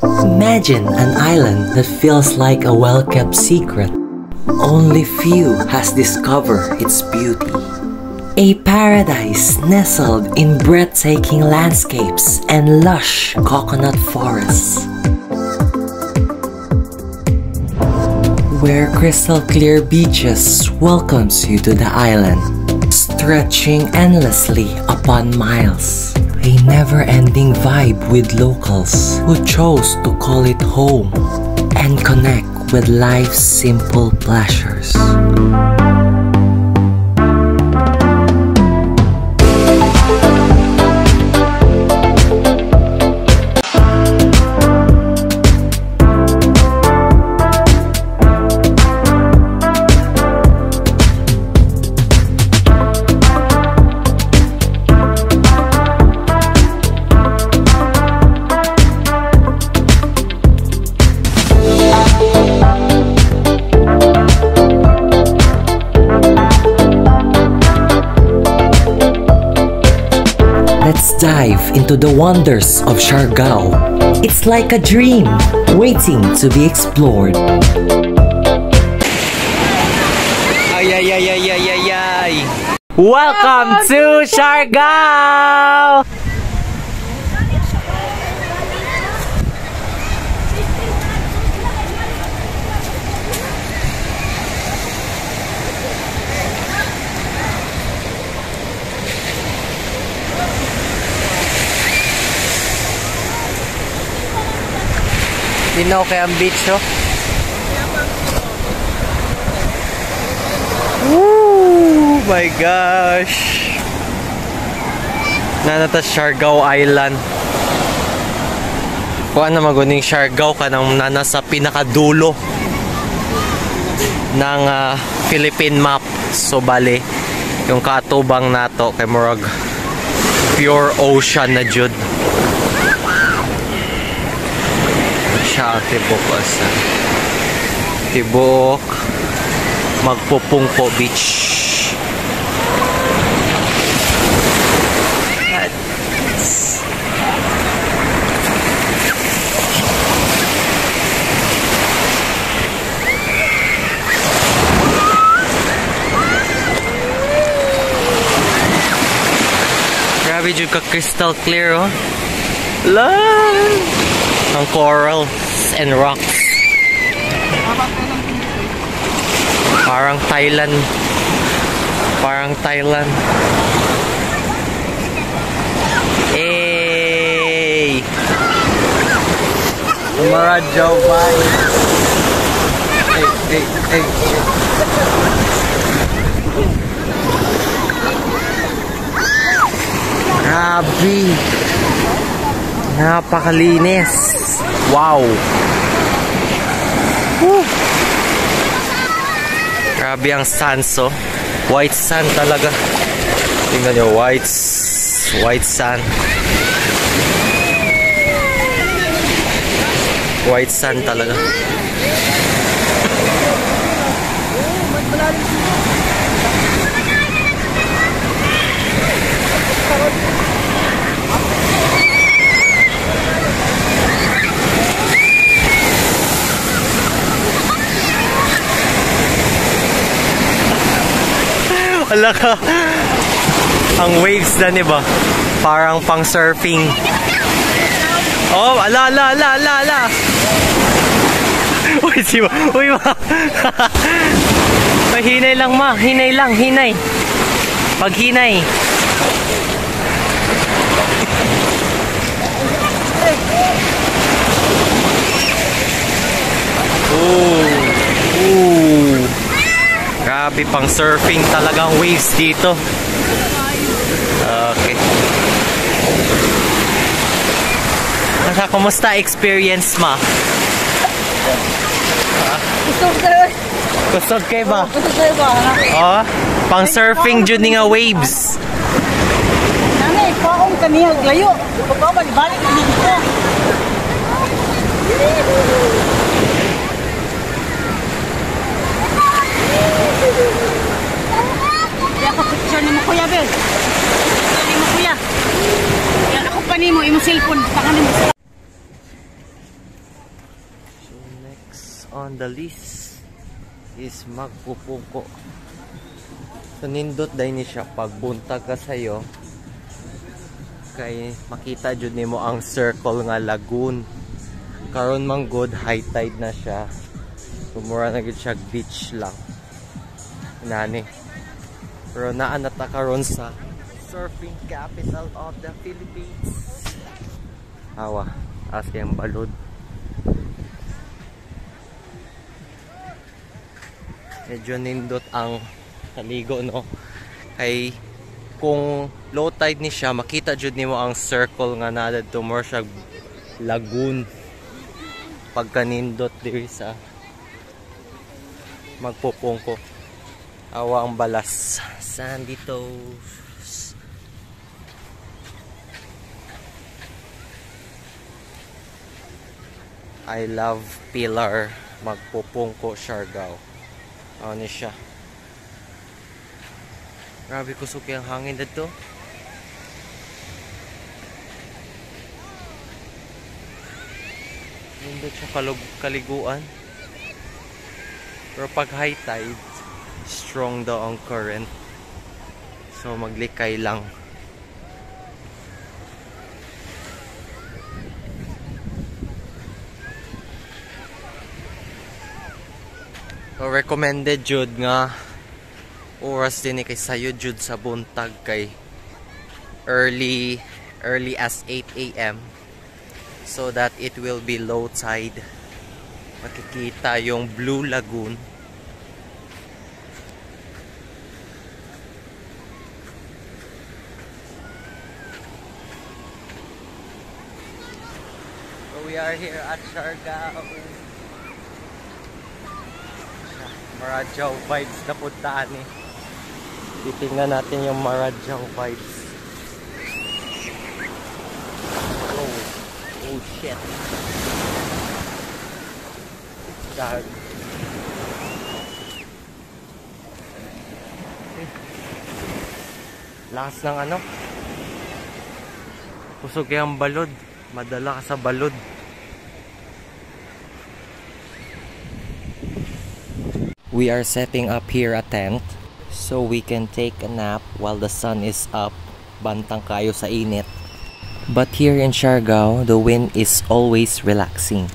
Imagine an island that feels like a well-kept secret. Only few has discovered its beauty. A paradise nestled in breathtaking landscapes and lush coconut forests. Where crystal clear beaches welcomes you to the island, stretching endlessly upon miles. A never-ending vibe with locals who chose to call it home and connect with life's simple pleasures. Let's dive into the wonders of Siargao. It's like a dream waiting to be explored. Ay, ay, ay, ay, ay, ay, ay. Welcome to Siargao! Tinaw kaya ang beach, oh. Woo! My gosh! Nanata Siargao Island. Kuha na maguning Siargao ka nang nasa pinakadulo ng Philippine map. So bali, yung katubang nato kay murag pure ocean na jud. Siya tibok asa. Tibok Magpupungko Beach. Grabe jud ka crystal clear, oh. Love! Ang corals and rocks. Parang Thailand. Parang Thailand. Hey! Maradyo bye. Hey, hey, hey. Grabe. Napakalinis. Wow. Woo. Grabe ang sand, so white sand talaga. Tingnan nyo, white sand. White sand talaga. Wala ka. Ang waves na, diba? Parang pang surfing. Oh, ala. Uy, siya. Uy, ma. Hinay lang, ma. Hinay lang, hinay. Pag hinay. Ooh. Grabe, pang surfing talagang waves dito. Okay. Kumusta experience, ma? Kusog kayo ba? Oh, pang surfing dyan nga waves. Nanay, paong kami layo. Balik dito. Kaya ka picture ni mo, kuya, Bel. Picture ni mo, kuya. Kaya ako pa ni mo, yung cellphone. Taka ni mo. on the list is magpupungko. So nindot dahil ni siya pagbuntag ka sa'yo kay makita jud nimo ang circle nga lagoon. Karon mang good high tide na siya. Sumura na gid siya beach lang. Nani. Pero naa na ta karon sa surfing capital of the Philippines. Awa, as yung balod. Medyo nindot ang kaligo, no? Kay kung low tide ni siya, makita jud nimo ang circle nga na to more siya lagoon. Pagka nindot diri sa magpupungko. Awa ang balas. Sandy toes. I love Pilar magpupungko Siargao. Ano siya? Grabe kusog yung hangin dito. Hindi siya kaliguan. Pero pag high tide, strong daw ang current. So maglikay lang. So recommended jud nga oras din kay sayo jud sa buntag kay early as 8 AM so that it will be low tide. Makikita yung Blue Lagoon. So we are here at Siargao. Marajao vibes na puntaan eh. Titingnan natin yung Marajao vibes. Oh shit. God. Lakas ng ano? Pusog yung balod. Madala ka sa balod. We are setting up here a tent so we can take a nap while the sun is up. Bantang kayo sa init. But here in Siargao, the wind is always relaxing.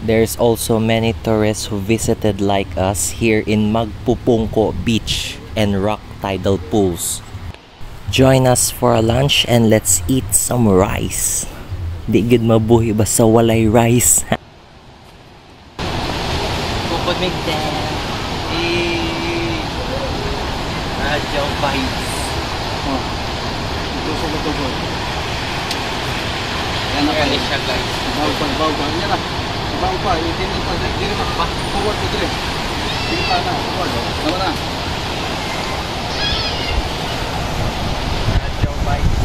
There's also many tourists who visited like us here in Magpupungko Beach and Rock Tidal Pools. Join us for a lunch and let's eat some rice. Di gid mabuhi basta walay rice. Bukod Marajao vibes. Ito sa Lotobol. Yan na kali siya guys. Bawa pa. Yan na. Bawa pa. Hindi pa. Hindi pa. Forward ko dire. Hindi pa na. Forward. Tama na. Marajao vibes.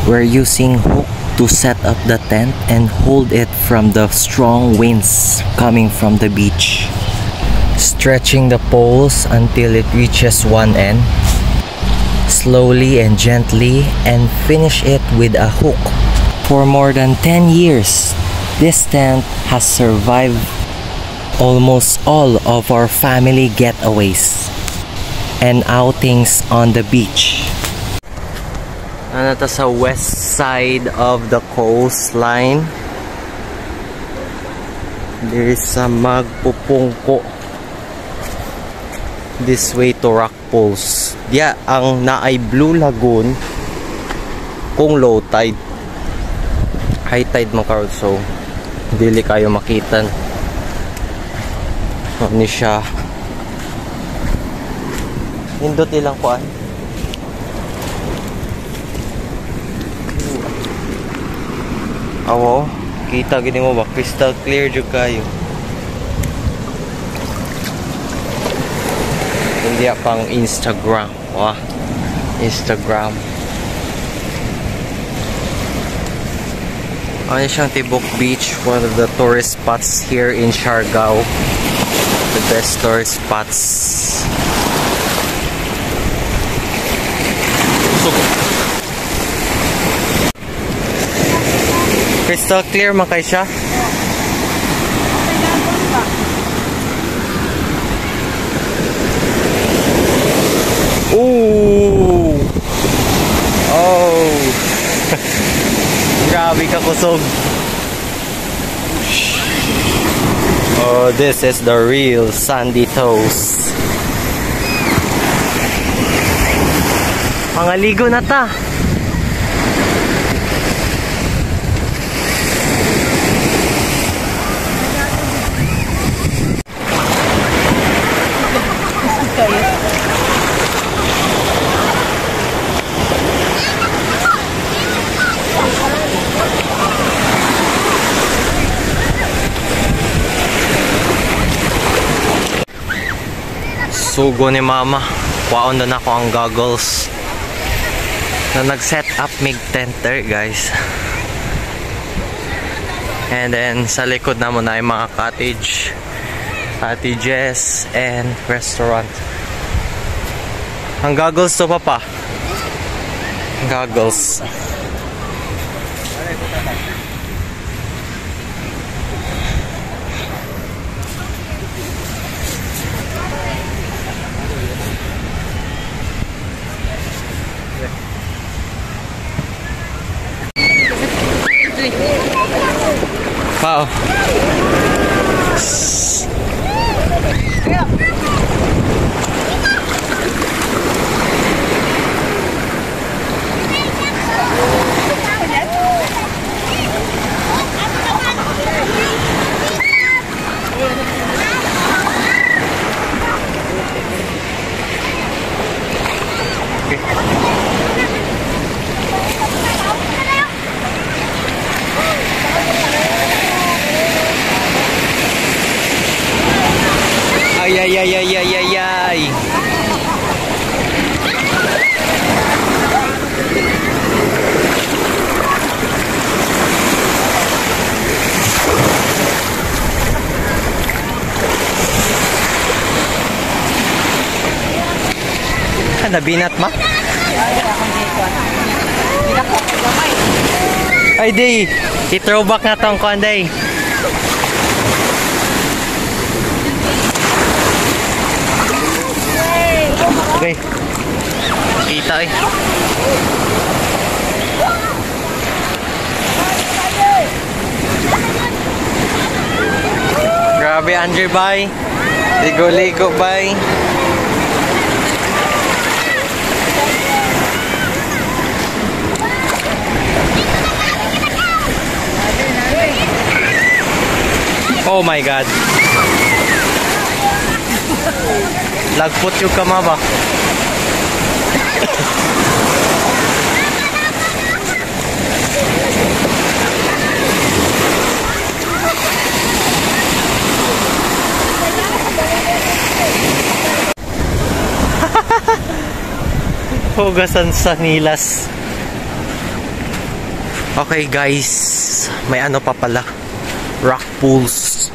We're using hook to set up the tent and hold it from the strong winds coming from the beach. Stretching the poles until it reaches one end. Slowly and gently and finish it with a hook. For more than 10 years, this tent has survived almost all of our family getaways and outings on the beach. Ano to sa west side of the coastline. There is a Magpupungko. This way to Rock Pools. Diya ang naay Blue Lagoon kung low tide. High tide mo karon so dili kayo makitan. Ano siya? Nindot ilang kuan. Awo, kita gini mo ba crystal clear jud kayo. Hindi pang Instagram. Wah, Instagram. Ano siyang Tibok Beach, one of the tourist spots here in Siargao. The best tourist spots. Crystal clear man kay siya. Grabe ka kusog. Oh, this is the real sandy toes. Pangaligo na ta. Sugo ni mama. Kuwaon na ako ang goggles na nag-set up mig tenter, guys. And then sa likod na mo na yung mga cottages and restaurant. Ang goggles to, papa. Goggles. Wow. Ay. Nabinat ma? Ay di, i-throwback na tong konday. Okay. Kita eh. Grabe Andre bay. Ligo-ligo bay. Oh my God. Lagpot yung kama ba? Hugasan sa nilas. Okay guys, may ano pa pala, rock pools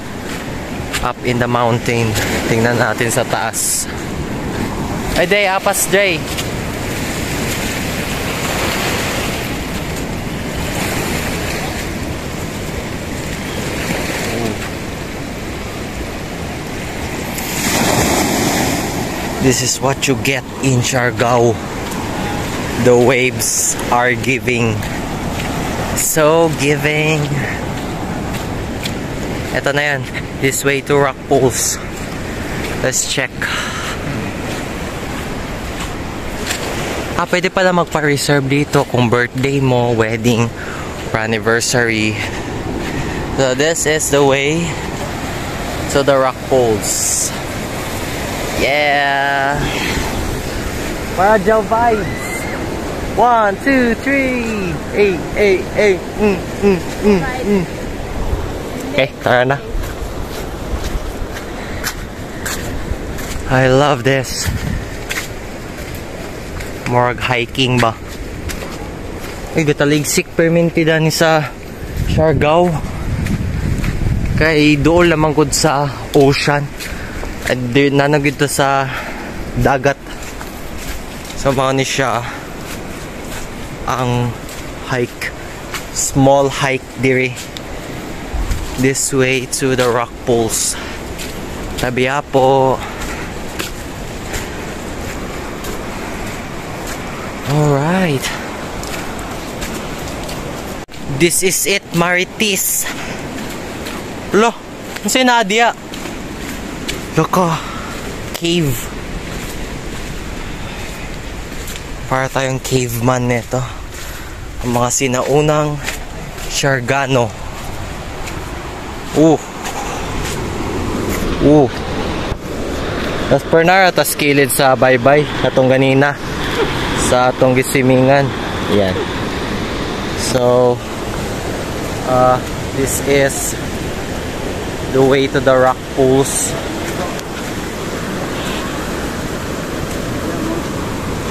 up in the mountain. Tingnan natin sa taas. Ay day, apas day. This is what you get in Siargao. The waves are giving. So giving. Ito na yan. This way to rock pools. Let's check. Pwede pala magpa-reserve dito kung birthday mo, wedding, or anniversary. So this is the way to the rock pools. Yeah. Parajaw vibes. 1, 2, 3. Hey. Okay, tara na. I love this. More hiking ba? Ay, gataligsik perminti dani sa Siargao. Kay doon lamang gud sa ocean. At nanagid to sa dagat. So mga ni siya ang hike. Small hike diri. This way to the rock pools. Tabi po. Alright. This is it, Marites. Lo, ano si Nadia? Loko, cave. Para tayong caveman nito. Ang mga sinaunang Siargano. Tas pernara, tas kilid sa baybay. Atong ganina. Sa atong gisimingan. Yan. So, this is the way to the rock pools.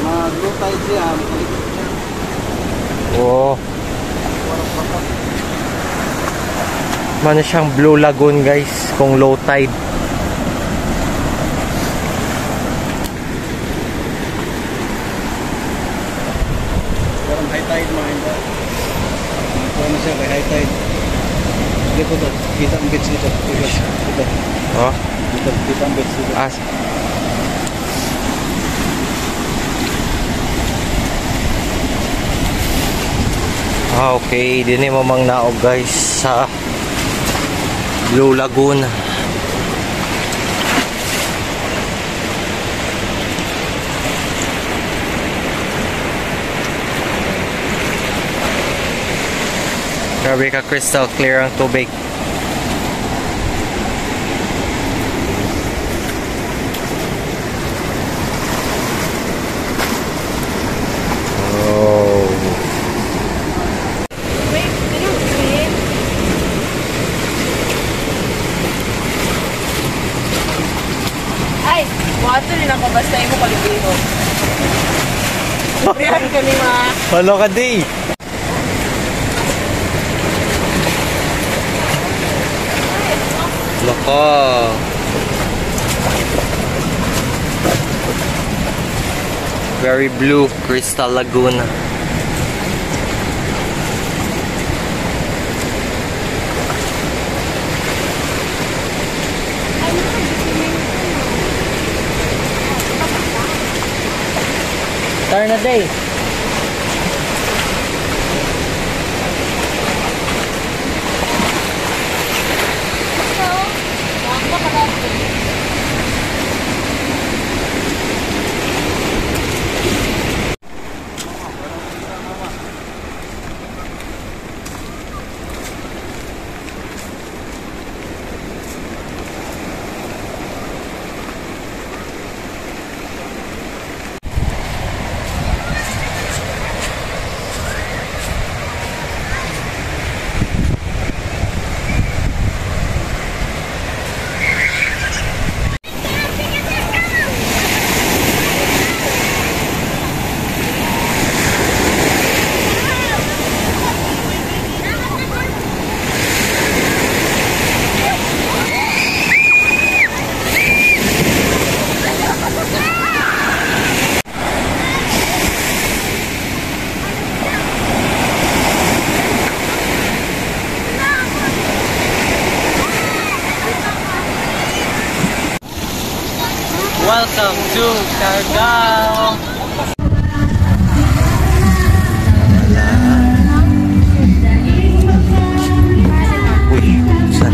Mag-low tide siya. Oh. Mano siyang Blue Lagoon, guys, kung low tide. Parang high tide mga hindi. Ano siya kay high tide. Hindi po to. Kita ang beach nito. Ito. Oh. Dito. Kita ang beach nito. Okay, din mo mang naog, guys, sa Blue Lagoon. Grabe ka, crystal clear ang tubig. Ay, wato rin ako basta mo kalibihon. Librihan kami mga. Walo ka, di. Loko. Very blue, Crystal Lagoon. Turn a day. Welcome to Siargao. Uy, saan?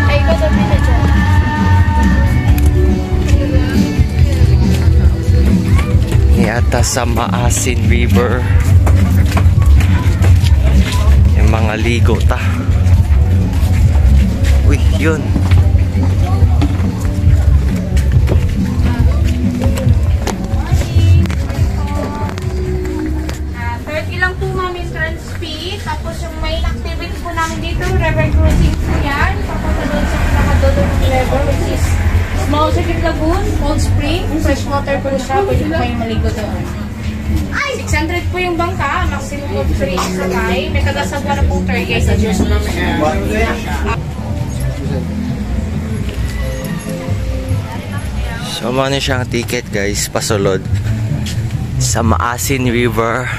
Ay, ikaw sabi na dyan. Yata sa Maasin River. Yung mga ligo ta. Uy, yun. Tapos yung main activity po namin dito, river cruising po yan. Papunta doon sa pinakadulo ng river, which is Small Circuit Lagoon, Cold Spring, freshwater po siya. Pwede po kayong maligo doon. 600 po yung bangka, maximum of 3 sakay. May tagasagwa na pong tour guide sa Diyos namin. So, ano siyang ticket, guys, pasulod sa Maasin River.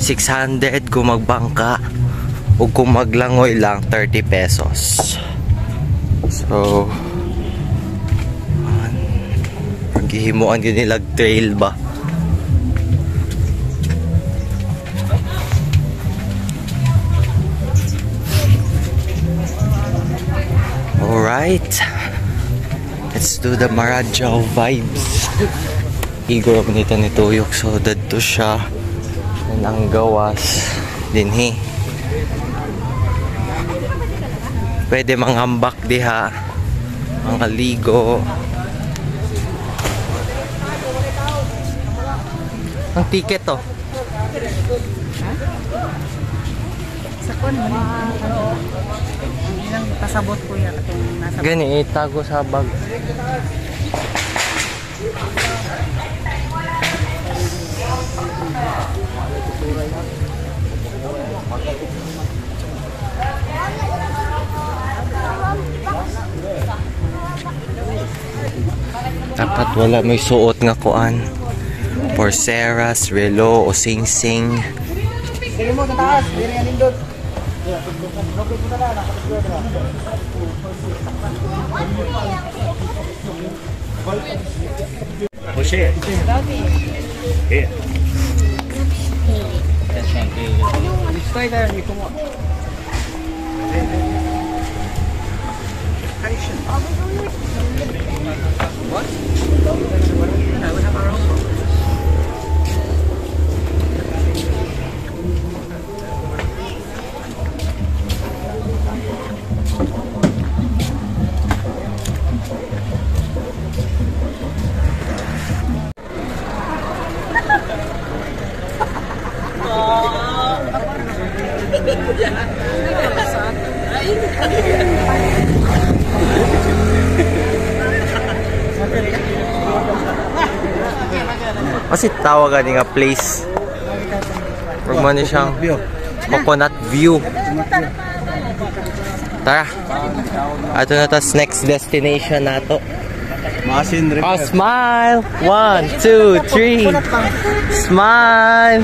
600 kung magbangka o kung maglangoy lang 30 pesos. So paghihimuan yun nilag trail ba? Alright. Let's do the Marajao vibes. Igor ako nito ni Tuyok. So, dadto siya. And ang gawas. Dinhi. Pwede manghambak diha. Mga ligo. Ang ticket to. Sa kon mo ilang pasabot ko ya katong nasa Gani, itago sa bag. Dapat wala may suot nga kuan. Porceras, relo, o sing-sing. Sige mo sa taas, diri yan indot. Jose. Here. Stay there, you come on. What? No, we have our own. Kasi tawagan nga place. Huwag mo niya siyang coconut view. Tara. Ato na tas next destination nato. Masin River. Oh, smile! 1, 2, 3. Smile!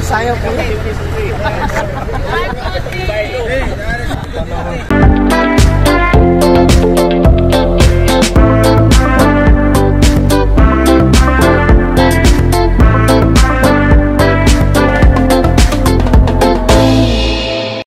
sayo po.